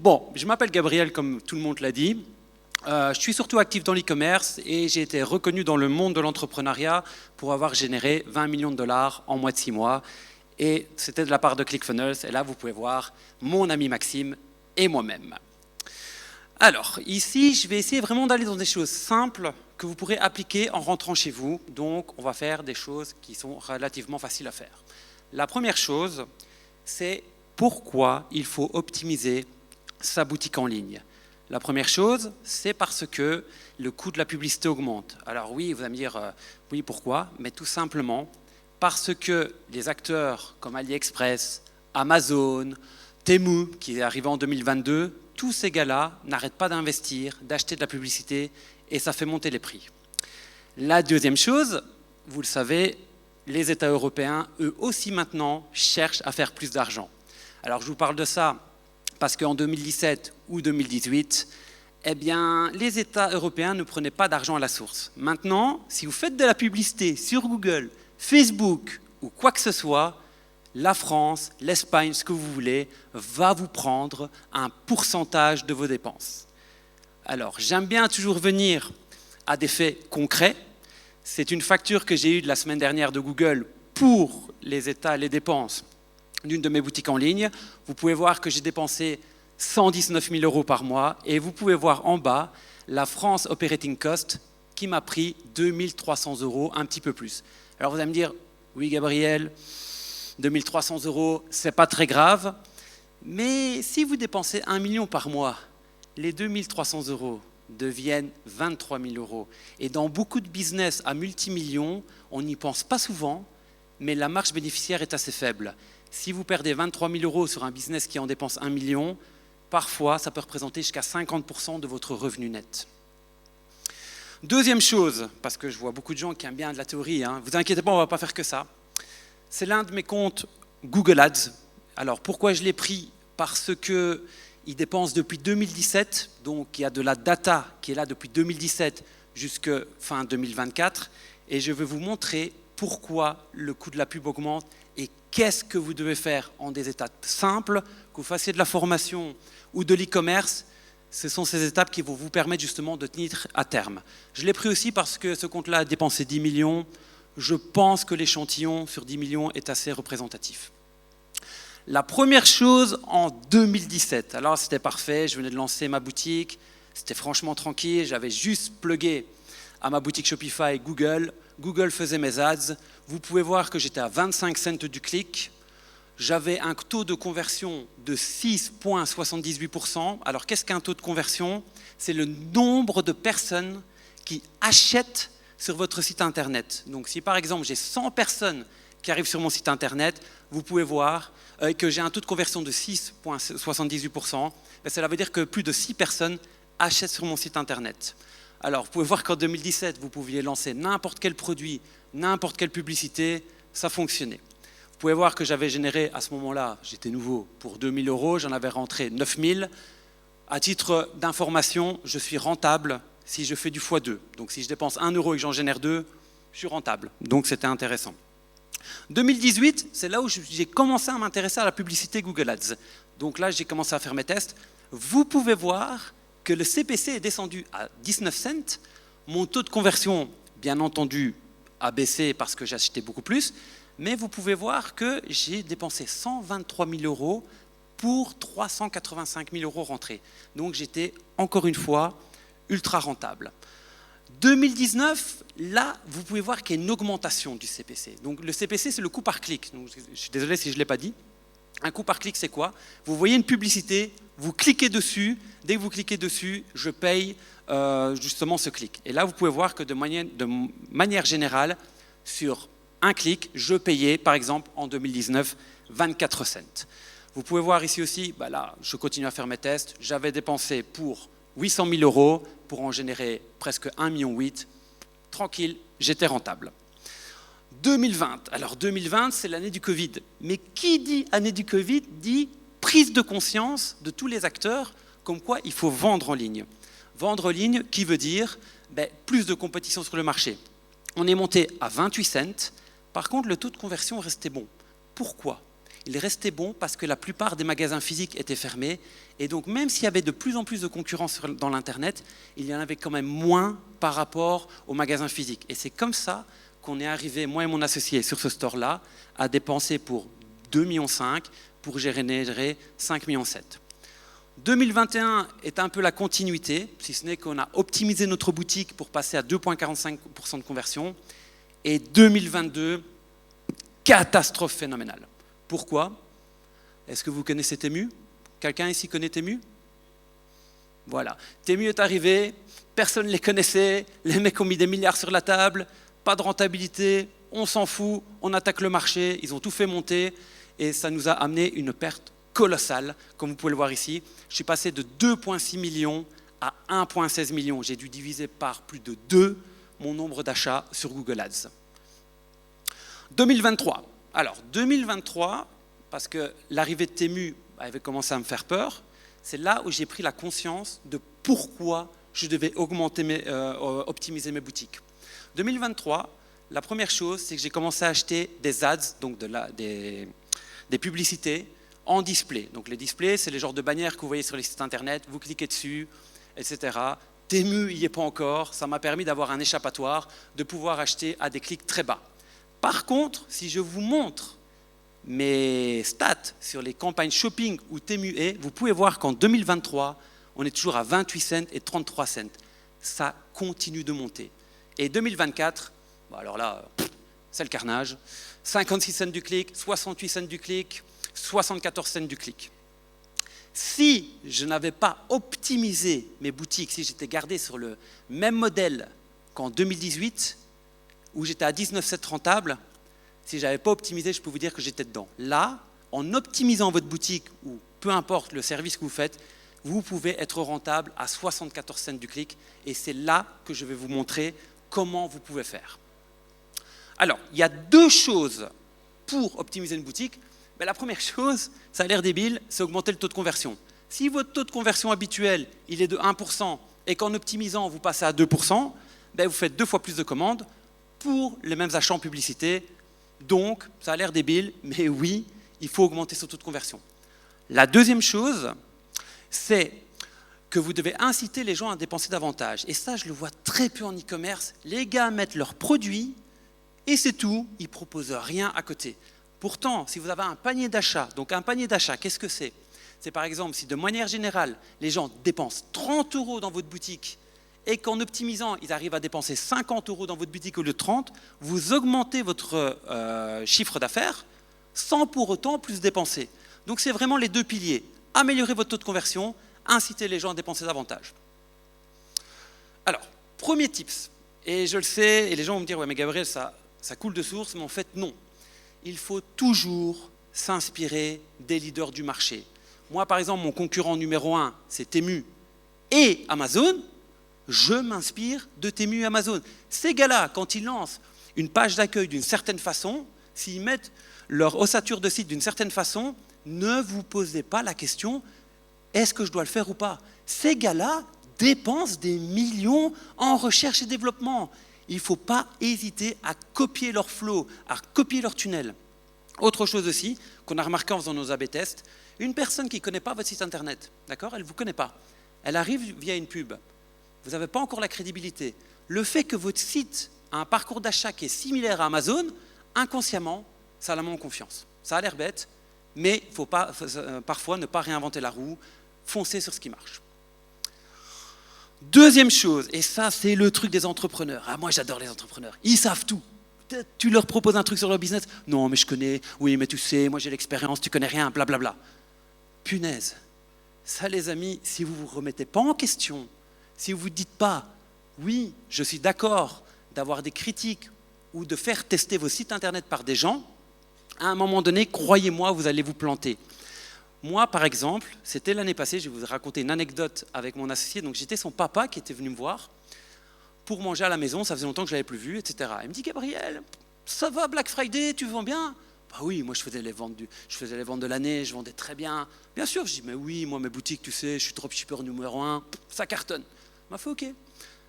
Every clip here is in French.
Bon, je m'appelle Gabriel, comme tout le monde l'a dit. Je suis surtout actif dans l'e-commerce et j'ai été reconnu dans le monde de l'entrepreneuriat pour avoir généré 20 millions de dollars en moins de 6 mois. Et c'était de la part de ClickFunnels. Et là, vous pouvez voir mon ami Maxime et moi-même. Alors, ici, je vais essayer vraiment d'aller dans des choses simples que vous pourrez appliquer en rentrant chez vous. Donc, on va faire des choses qui sont relativement faciles à faire. La première chose, c'est pourquoi il faut optimiser sa boutique en ligne. La première chose, c'est parce que le coût de la publicité augmente. Alors oui, vous allez me dire, oui, pourquoi? Mais tout simplement parce que les acteurs comme AliExpress, Amazon, Temu, qui est arrivé en 2022, tous ces gars-là n'arrêtent pas d'investir, d'acheter de la publicité, et ça fait monter les prix. La deuxième chose, vous le savez, les États européens, eux aussi maintenant, cherchent à faire plus d'argent. Alors je vous parle de ça parce qu'en 2017 ou 2018, eh bien, les États européens ne prenaient pas d'argent à la source. Maintenant, si vous faites de la publicité sur Google, Facebook ou quoi que ce soit, la France, l'Espagne, ce que vous voulez, va vous prendre un pourcentage de vos dépenses. Alors, j'aime bien toujours venir à des faits concrets. C'est une facture que j'ai eue de la semaine dernière de Google pour les États, les dépenses d'une de mes boutiques en ligne. Vous pouvez voir que j'ai dépensé 119 000 € par mois et vous pouvez voir en bas la France Operating Cost qui m'a pris 2 300 €, un petit peu plus. Alors vous allez me dire, oui Gabriel, 2 300 €, c'est pas très grave, mais si vous dépensez 1 million par mois, les 2 300 € deviennent 23 000 €. Et dans beaucoup de business à multimillions, on n'y pense pas souvent, mais la marge bénéficiaire est assez faible. Si vous perdez 23 000 € sur un business qui en dépense 1 million, parfois ça peut représenter jusqu'à 50% de votre revenu net. Deuxième chose, parce que je vois beaucoup de gens qui aiment bien de la théorie, vous inquiétez pas, on ne va pas faire que ça. C'est l'un de mes comptes Google Ads. Alors pourquoi je l'ai pris? Parce qu'il dépense depuis 2017, donc il y a de la data qui est là depuis 2017 jusqu'à fin 2024. Et je vais vous montrer pourquoi le coût de la pub augmente et qu'est-ce que vous devez faire en des étapes simples, que vous fassiez de la formation ou de l'e-commerce. Ce sont ces étapes qui vont vous permettre justement de tenir à terme. Je l'ai pris aussi parce que ce compte-là a dépensé 10 millions. Je pense que l'échantillon sur 10 millions est assez représentatif. La première chose en 2017, alors c'était parfait, je venais de lancer ma boutique, c'était franchement tranquille, j'avais juste plugué à ma boutique Shopify Google. Google faisait mes ads. Vous pouvez voir que j'étais à 25 cents du clic. J'avais un taux de conversion de 6,78%. Alors, qu'est-ce qu'un taux de conversion? C'est le nombre de personnes qui achètent sur votre site internet. Donc, si par exemple, j'ai 100 personnes qui arrivent sur mon site internet, vous pouvez voir que j'ai un taux de conversion de 6,78%. Cela veut dire que plus de 6 personnes achètent sur mon site internet. Alors, vous pouvez voir qu'en 2017, vous pouviez lancer n'importe quel produit, n'importe quelle publicité, ça fonctionnait. Vous pouvez voir que j'avais généré, à ce moment-là, j'étais nouveau, pour 2 000 €, j'en avais rentré 9 000. À titre d'information, je suis rentable si je fais du x2. Donc, si je dépense 1 € et que j'en génère 2, je suis rentable. Donc, c'était intéressant. 2018, c'est là où j'ai commencé à m'intéresser à la publicité Google Ads. Donc là, j'ai commencé à faire mes tests. Vous pouvez voir que le CPC est descendu à 19 cents. Mon taux de conversion, bien entendu, a baissé parce que j'ai acheté beaucoup plus. Mais vous pouvez voir que j'ai dépensé 123 000 € pour 385 000 € rentrés. Donc j'étais, encore une fois, ultra rentable. 2019, là, vous pouvez voir qu'il y a une augmentation du CPC. Donc le CPC, c'est le coût par clic. Donc, je suis désolé si je ne l'ai pas dit. Un coût par clic, c'est quoi? Vous voyez une publicité, vous cliquez dessus. Dès que vous cliquez dessus, je paye justement ce clic. Et là, vous pouvez voir que de manière générale, sur un clic, je payais, par exemple, en 2019, 24 cents. Vous pouvez voir ici aussi, là, je continue à faire mes tests. J'avais dépensé pour 800 000 € pour en générer presque 1,8 million. Tranquille, j'étais rentable. 2020. Alors 2020, c'est l'année du Covid. Mais qui dit année du Covid dit prise de conscience de tous les acteurs comme quoi il faut vendre en ligne. Vendre en ligne, qui veut dire plus de compétition sur le marché. On est monté à 28 cents. Par contre, le taux de conversion restait bon. Pourquoi? il restait bon parce que la plupart des magasins physiques étaient fermés. Et donc, même s'il y avait de plus en plus de concurrence dans l'Internet, il y en avait quand même moins par rapport aux magasins physiques. Et c'est comme ça qu'on est arrivé, moi et mon associé, sur ce store-là, à dépenser pour 2,5 millions pour générer 5,7 millions. 2021 est un peu la continuité, si ce n'est qu'on a optimisé notre boutique pour passer à 2,45% de conversion. Et 2022, catastrophe phénoménale. Pourquoi? Est-ce que vous connaissez Temu? Quelqu'un ici connaît Temu? Voilà. Temu est arrivé, personne ne les connaissait, les mecs ont mis des milliards sur la table, pas de rentabilité, on s'en fout, on attaque le marché, ils ont tout fait monter et ça nous a amené une perte colossale, comme vous pouvez le voir ici. Je suis passé de 2,6 millions à 1,16 million. J'ai dû diviser par plus de 2 mon nombre d'achats sur Google Ads. 2023. Alors, 2023, parce que l'arrivée de Temu avait commencé à me faire peur, c'est là où j'ai pris la conscience de pourquoi je devais optimiser mes boutiques. 2023, la première chose, c'est que j'ai commencé à acheter des ads, donc des publicités en display. Donc les displays, c'est les genres de bannières que vous voyez sur les sites internet, vous cliquez dessus, etc. Temu, il n'y est pas encore, ça m'a permis d'avoir un échappatoire, de pouvoir acheter à des clics très bas. Par contre, si je vous montre mes stats sur les campagnes shopping où Temu est, vous pouvez voir qu'en 2023, on est toujours à 28 cents et 33 cents. Ça continue de monter. Et 2024, bon alors là, c'est le carnage. 56 cents du clic, 68 cents du clic, 74 cents du clic. Si je n'avais pas optimisé mes boutiques, si j'étais gardé sur le même modèle qu'en 2018, où j'étais à 19 cents rentable, si je n'avais pas optimisé, je peux vous dire que j'étais dedans. Là, en optimisant votre boutique, ou peu importe le service que vous faites, vous pouvez être rentable à 74 cents du clic, et c'est là que je vais vous montrer comment vous pouvez faire. Alors, il y a 2 choses pour optimiser une boutique. Ben, la première chose, ça a l'air débile, c'est augmenter le taux de conversion. Si votre taux de conversion habituel, il est de 1%, et qu'en optimisant, vous passez à 2%, ben, vous faites 2 fois plus de commandes pour les mêmes achats en publicité. Donc, ça a l'air débile, mais oui, il faut augmenter ce taux de conversion. La deuxième chose, c'est que vous devez inciter les gens à dépenser davantage. Et ça, je le vois très peu en e-commerce. Les gars mettent leurs produits et c'est tout, ils ne proposent rien à côté. Pourtant, si vous avez un panier d'achat, donc un panier d'achat, qu'est-ce que c'est? C'est par exemple, si de manière générale, les gens dépensent 30 € dans votre boutique et qu'en optimisant, ils arrivent à dépenser 50 € dans votre boutique au lieu de 30, vous augmentez votre chiffre d'affaires sans pour autant plus dépenser. Donc c'est vraiment les 2 piliers. Améliorer votre taux de conversion, inciter les gens à dépenser davantage. Alors, premier tips, et je le sais, et les gens vont me dire « Ouais, mais Gabriel, ça coule de source », mais en fait, non. Il faut toujours s'inspirer des leaders du marché. Moi, par exemple, mon concurrent numéro 1, c'est Temu et Amazon. Je m'inspire de Temu et Amazon. Ces gars-là, quand ils lancent une page d'accueil d'une certaine façon, s'ils mettent leur ossature de site d'une certaine façon, ne vous posez pas la question « Est-ce que je dois le faire ou pas ?» Ces gars-là dépensent des millions en recherche et développement. Il ne faut pas hésiter à copier leur flow, à copier leur tunnel. Autre chose aussi, qu'on a remarqué en faisant nos A/B tests, une personne qui ne connaît pas votre site internet, d'accord, elle ne vous connaît pas, elle arrive via une pub, vous n'avez pas encore la crédibilité. Le fait que votre site a un parcours d'achat qui est similaire à Amazon, inconsciemment, ça la met en confiance. Ça a l'air bête, mais il faut parfois ne pas réinventer la roue, foncer sur ce qui marche. Deuxième chose, et ça c'est le truc des entrepreneurs. Ah, moi j'adore les entrepreneurs, ils savent tout. Tu leur proposes un truc sur leur business, non mais je connais, oui mais tu sais, moi j'ai l'expérience, tu connais rien, blablabla. Punaise, ça les amis, si vous ne vous remettez pas en question, si vous ne vous dites pas, oui je suis d'accord d'avoir des critiques ou de faire tester vos sites internet par des gens, à un moment donné, croyez-moi, vous allez vous planter. Moi, par exemple, c'était l'année passée, je vais vous raconter une anecdote avec mon associé. Donc, j'étais son papa qui était venu me voir pour manger à la maison. Ça faisait longtemps que je ne l'avais plus vu, etc. Il me dit « Gabriel, ça va Black Friday, tu vends bien ?» Bah oui, moi je faisais les ventes de l'année, je vendais très bien. Bien sûr, je dis « Mais oui, moi mes boutiques, tu sais, je suis dropshipper numéro 1, ça cartonne. » Il m'a fait « Ok,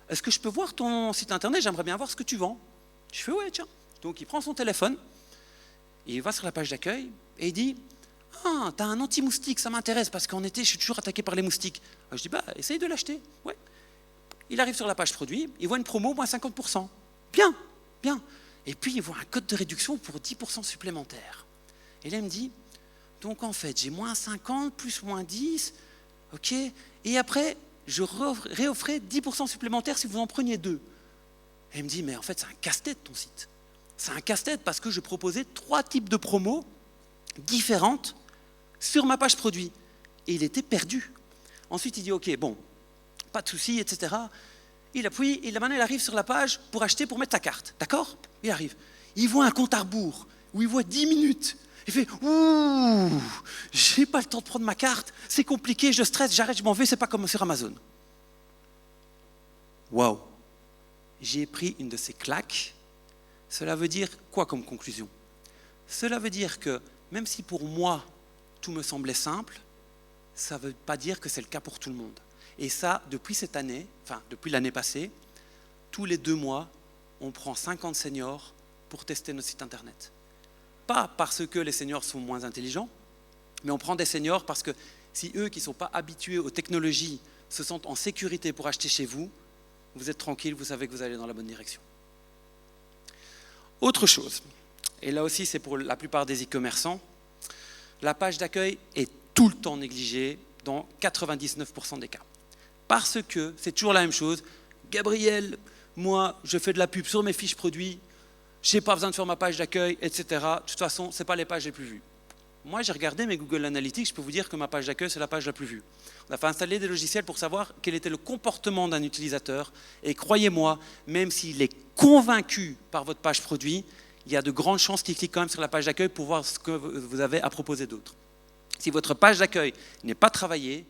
est-ce que je peux voir ton site internet? J'aimerais bien voir ce que tu vends. » Je fais « Ouais, tiens. » Donc, il prend son téléphone, il va sur la page d'accueil. et il dit « Ah, t'as un anti-moustique, ça m'intéresse parce qu'en été, je suis toujours attaqué par les moustiques. » Je dis « Essaye de l'acheter. » Ouais. Il arrive sur la page produit, il voit une promo, moins 50%. Bien, bien. Et puis, il voit un code de réduction pour 10% supplémentaire. Et là, il me dit « Donc, en fait, j'ai moins 50 plus moins 10, ok. Et après, je réoffrais 10% supplémentaire si vous en preniez 2. » Et il me dit « Mais en fait, c'est un casse-tête, ton site. C'est un casse-tête parce que je proposais 3 types de promos différentes sur ma page produit. » Et il était perdu. Ensuite, il dit « Ok, bon, pas de souci, etc. » Il appuie, et maintenant il arrive sur la page pour acheter, pour mettre sa carte. D'accord? Il arrive. Il voit un compte à rebours où il voit 10 minutes. Il fait « Ouh, j'ai pas le temps de prendre ma carte, c'est compliqué, je stresse, j'arrête, je m'en vais, c'est pas comme sur Amazon. » Waouh! J'ai pris une de ces claques. Cela veut dire quoi comme conclusion? Cela veut dire que même si pour moi tout me semblait simple, ça ne veut pas dire que c'est le cas pour tout le monde. Et ça, depuis cette année, enfin depuis l'année passée, tous les 2 mois, on prend 50 seniors pour tester notre site internet. Pas parce que les seniors sont moins intelligents, mais on prend des seniors parce que si eux qui ne sont pas habitués aux technologies se sentent en sécurité pour acheter chez vous, vous êtes tranquille, vous savez que vous allez dans la bonne direction. Autre chose, et là aussi c'est pour la plupart des e-commerçants, la page d'accueil est tout le temps négligée dans 99% des cas. Parce que c'est toujours la même chose. Gabriel, moi je fais de la pub sur mes fiches produits, je n'ai pas besoin de faire ma page d'accueil, etc. De toute façon, ce n'est pas les pages les plus vues. Moi j'ai regardé mes Google Analytics, je peux vous dire que ma page d'accueil c'est la page la plus vue. On a fait installer des logiciels pour savoir quel était le comportement d'un utilisateur. Et croyez-moi, même s'il est convaincu par votre page produit, il y a de grandes chances qu'il clique quand même sur la page d'accueil pour voir ce que vous avez à proposer d'autre. Si votre page d'accueil n'est pas travaillée,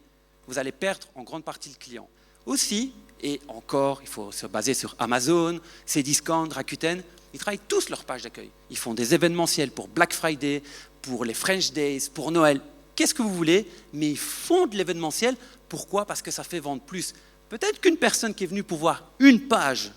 vous allez perdre en grande partie le client. Aussi, et encore, il faut se baser sur Amazon, Cdiscount, Rakuten, ils travaillent tous leur page d'accueil. Ils font des événementiels pour Black Friday, pour les French Days, pour Noël. Qu'est-ce que vous voulez, mais ils font de l'événementiel. Pourquoi? Parce que ça fait vendre plus. Peut-être qu'une personne qui est venue pour voir une page,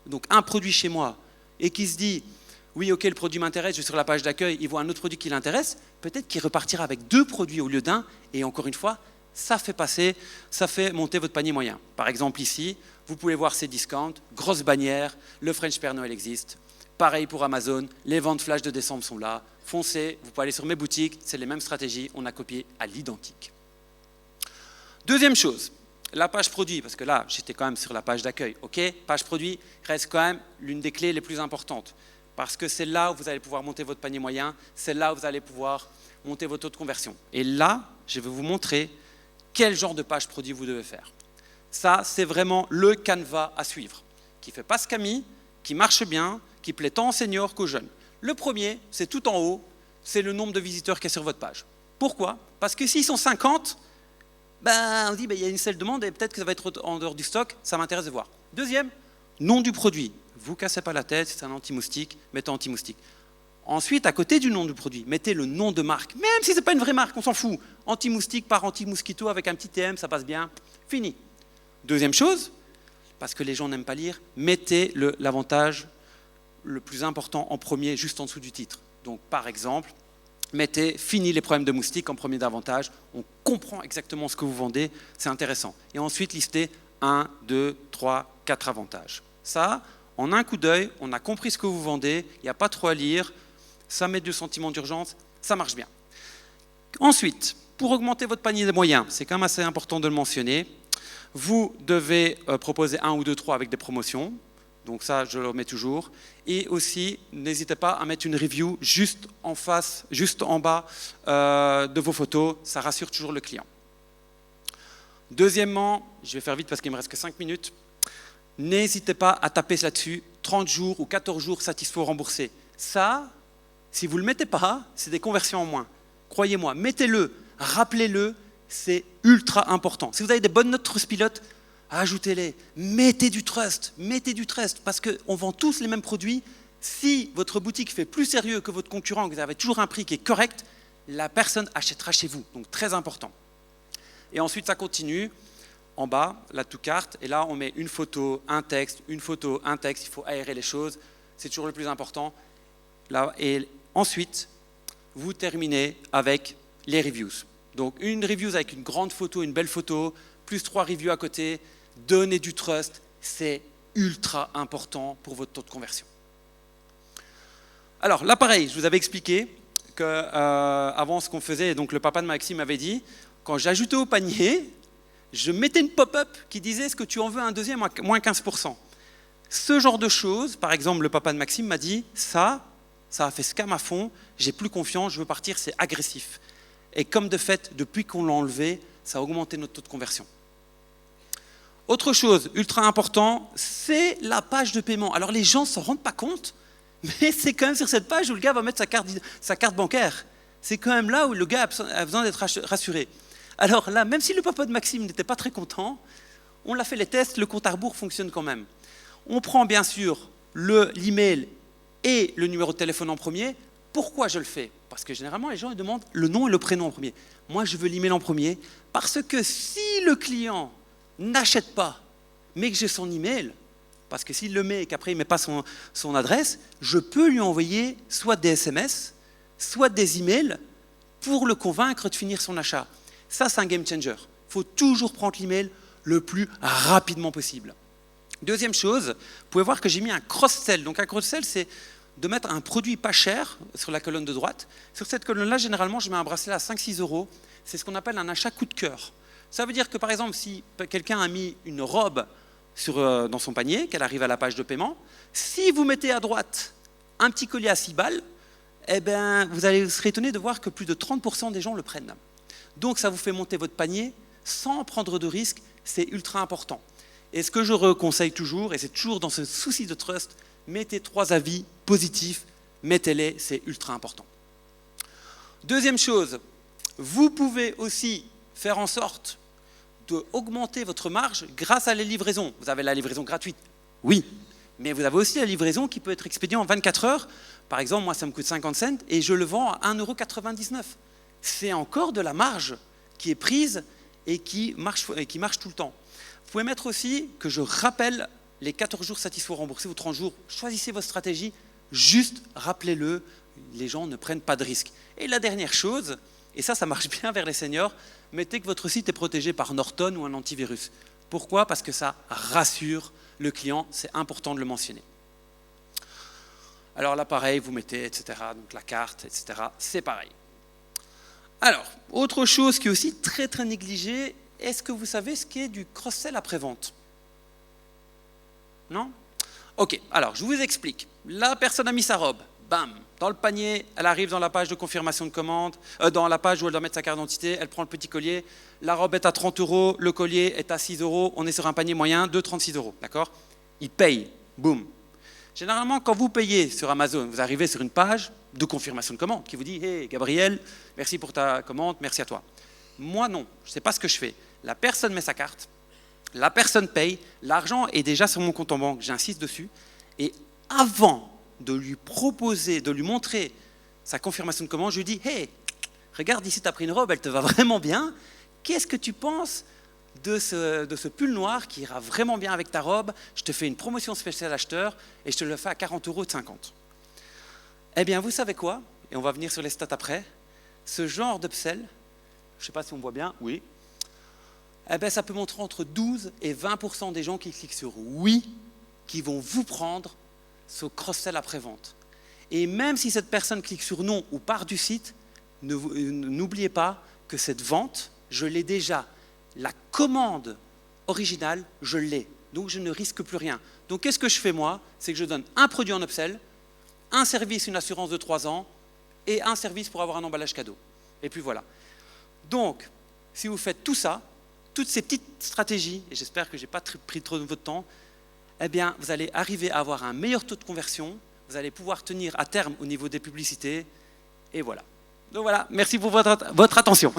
donc un produit chez moi, et qui se dit « Oui, ok, le produit m'intéresse, je vais sur la page d'accueil, il voit un autre produit qui l'intéresse », peut-être qu'il repartira avec 2 produits au lieu d'un, et encore une fois, ça fait monter votre panier moyen. Par exemple ici, vous pouvez voir ces discounts, grosse bannière, le French Père Noël existe. Pareil pour Amazon, les ventes flash de décembre sont là. Foncez, vous pouvez aller sur mes boutiques, c'est les mêmes stratégies, on a copié à l'identique. Deuxième chose, la page produit, parce que là, j'étais quand même sur la page d'accueil. Ok, page produit reste quand même l'une des clés les plus importantes, parce que c'est là où vous allez pouvoir monter votre panier moyen, c'est là où vous allez pouvoir monter votre taux de conversion. Et là, je vais vous montrer quel genre de page produit vous devez faire. Ça, c'est vraiment le canevas à suivre, qui ne fait pas scammy, qui marche bien, qui plaît tant aux seniors qu'aux jeunes. Le premier, c'est tout en haut, c'est le nombre de visiteurs qui est sur votre page. Pourquoi? Parce que s'ils sont 50, on dit il y a une seule demande et peut-être que ça va être en dehors du stock, ça m'intéresse de voir. Deuxième, nom du produit. Vous ne cassez pas la tête, c'est un anti-moustique, mettez anti-moustique. Ensuite, à côté du nom du produit, mettez le nom de marque. Même si ce n'est pas une vraie marque, on s'en fout. Anti-moustique par anti-mosquito avec un petit TM, ça passe bien. Fini. Deuxième chose, parce que les gens n'aiment pas lire, mettez l'avantage le plus important en premier, juste en dessous du titre. Donc, par exemple, mettez « Fini les problèmes de moustiques » en premier d'avantage. On comprend exactement ce que vous vendez, c'est intéressant. Et ensuite, listez 1, 2, 3, 4 avantages. Ça, en un coup d'œil, on a compris ce que vous vendez, il n'y a pas trop à lire, ça met du sentiment d'urgence, ça marche bien. Ensuite, pour augmenter votre panier de moyens, c'est quand même assez important de le mentionner, vous devez proposer 1 ou 2, 3 avec des promotions. Donc ça, je le mets toujours. Et aussi, n'hésitez pas à mettre une review juste en face, juste en bas de vos photos. Ça rassure toujours le client. Deuxièmement, je vais faire vite parce qu'il me reste que 5 minutes. N'hésitez pas à taper là-dessus 30 jours ou 14 jours satisfaits ou remboursés. Ça, si vous ne le mettez pas, c'est des conversions en moins. Croyez-moi, mettez-le, rappelez-le, c'est ultra important. Si vous avez des bonnes notes Trustpilot, ajoutez-les, mettez du trust, parce qu'on vend tous les mêmes produits. Si votre boutique fait plus sérieux que votre concurrent, que vous avez toujours un prix qui est correct, la personne achètera chez vous, donc très important. Et ensuite, ça continue, en bas, la to-cart, et là, on met une photo, un texte, il faut aérer les choses, c'est toujours le plus important. Là, et ensuite, vous terminez avec les reviews. Donc une review avec une grande photo, une belle photo, plus 3 reviews à côté, donnez du trust, c'est ultra important pour votre taux de conversion. Alors là pareil, je vous avais expliqué qu'avant ce qu'on faisait, donc le papa de Maxime m'avait dit, quand j'ajoutais au panier, je mettais une pop-up qui disait est-ce que tu en veux un deuxième à moins 15%. Ce genre de choses, par exemple le papa de Maxime m'a dit ça a fait scam à fond, j'ai plus confiance, je veux partir, c'est agressif. Et comme de fait, depuis qu'on l'a enlevé, ça a augmenté notre taux de conversion. Autre chose ultra important, c'est la page de paiement. Alors les gens ne s'en rendent pas compte, mais c'est quand même sur cette page où le gars va mettre sa carte bancaire. C'est quand même là où le gars a besoin d'être rassuré. Alors là, même si le papa de Maxime n'était pas très content, on a fait les tests, le compte à rebours fonctionne quand même. On prend bien sûr l'email et le numéro de téléphone en premier. Pourquoi je le fais? Parce que généralement, les gens ils demandent le nom et le prénom en premier. Moi, je veux l'email en premier parce que si le client n'achète pas, mais que j'ai son email, parce que s'il le met et qu'après il ne met pas son adresse, je peux lui envoyer soit des SMS, soit des emails pour le convaincre de finir son achat. Ça, c'est un game changer. Il faut toujours prendre l'email le plus rapidement possible. Deuxième chose, vous pouvez voir que j'ai mis un cross-sell. Donc un cross-sell, c'est de mettre un produit pas cher sur la colonne de droite. Sur cette colonne-là, généralement, je mets un bracelet à 5-6 €. C'est ce qu'on appelle un achat coup de cœur. Ça veut dire que, par exemple, si quelqu'un a mis une robe dans son panier, qu'elle arrive à la page de paiement, si vous mettez à droite un petit collier à 6 balles, eh ben, vous serez étonné de voir que plus de 30% des gens le prennent. Donc, ça vous fait monter votre panier sans prendre de risques. C'est ultra important. Et ce que je conseille toujours, et c'est toujours dans ce souci de trust, mettez 3 avis positifs, mettez-les, c'est ultra important. Deuxième chose, vous pouvez aussi faire en sorte d'augmenter votre marge grâce à les livraisons. Vous avez la livraison gratuite, oui, mais vous avez aussi la livraison qui peut être expédiée en 24 heures. Par exemple, moi, ça me coûte 50 cents et je le vends à 1,99 €. C'est encore de la marge qui est prise et qui marche tout le temps. Vous pouvez mettre aussi que je rappelle les 14 jours satisfaits remboursés ou 30 jours. Choisissez votre stratégie, juste rappelez-le, les gens ne prennent pas de risques. Et la dernière chose, et ça marche bien vers les seniors, mettez que votre site est protégé par Norton ou un antivirus. Pourquoi? Parce que ça rassure le client, c'est important de le mentionner. Alors là, pareil, vous mettez, etc., donc la carte, etc., c'est pareil. Alors, autre chose qui est aussi très très négligée, est-ce que vous savez ce qu'est du cross-sell après-vente? Non? Ok, alors je vous explique. La personne a mis sa robe, bam, dans le panier, elle arrive dans la page de confirmation de commande, dans la page où elle doit mettre sa carte d'identité, elle prend le petit collier, la robe est à 30 €, le collier est à 6 €, on est sur un panier moyen de 36 €, d'accord? Il paye, boum. Généralement, quand vous payez sur Amazon, vous arrivez sur une page de confirmation de commande qui vous dit « Hey Gabriel, merci pour ta commande, merci à toi ». Moi non, je ne sais pas ce que je fais. La personne met sa carte, la personne paye, l'argent est déjà sur mon compte en banque, j'insiste dessus, et avant de lui proposer, de lui montrer sa confirmation de commande, je lui dis « Hey, regarde ici, tu as pris une robe, elle te va vraiment bien, qu'est-ce que tu penses de ce pull noir qui ira vraiment bien avec ta robe, je te fais une promotion spéciale acheteur et je te le fais à 40 € de 50. » Eh bien, vous savez quoi? Et on va venir sur les stats après. Ce genre d'upsell, je ne sais pas si on voit bien, oui, eh bien, ça peut montrer entre 12 et 20% des gens qui cliquent sur « oui » qui vont vous prendre ce cross-sell après-vente. Et même si cette personne clique sur « non » ou part du site, n'oubliez pas que cette vente, je l'ai déjà. La commande originale, je l'ai. Donc, je ne risque plus rien. Donc, qu'est-ce que je fais moi? C'est que je donne un produit en upsell, un service, une assurance de 3 ans et un service pour avoir un emballage cadeau. Et puis voilà. Donc, si vous faites tout ça, toutes ces petites stratégies, et j'espère que je n'ai pas pris trop de votre temps, eh bien, vous allez arriver à avoir un meilleur taux de conversion, vous allez pouvoir tenir à terme au niveau des publicités, et voilà. Donc voilà, merci pour votre attention.